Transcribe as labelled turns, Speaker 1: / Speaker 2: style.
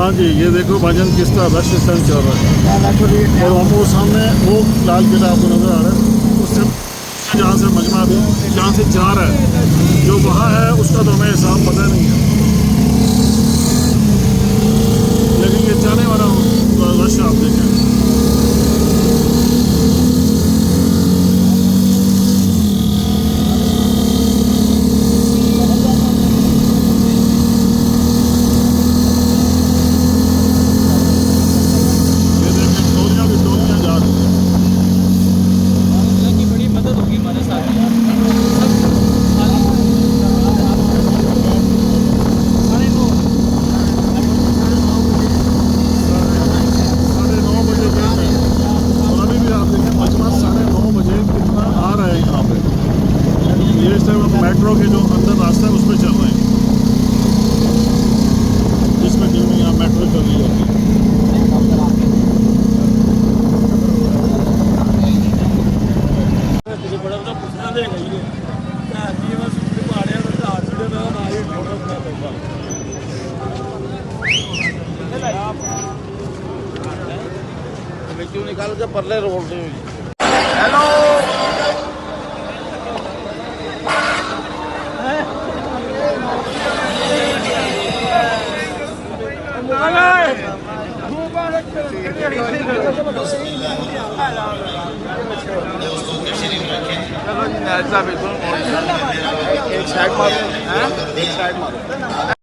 Speaker 1: हाँ जी, ये देखो भाईजान किस तरह रश इस टाइम चल रहा है। और हम वो सामने वो लाल किला आपको नज़र आ रहा है, उससे जहाँ से मजमा भी जहाँ से जा रहा है, जो वहाँ है उसका तो हमें हिसाब पता नहीं है, लेकिन ये जाने वाला रश आप देखें। मेट्रो के जो अंदर रास्ता है उस पर चल रहे हैं, जिसमें दिल्ली में यहाँ मेट्रो चल रही होती है।
Speaker 2: निकाल के परले रोड से। हेलो चलो जी, बिल्कुल एक साइड मारो, एक साइड मारो।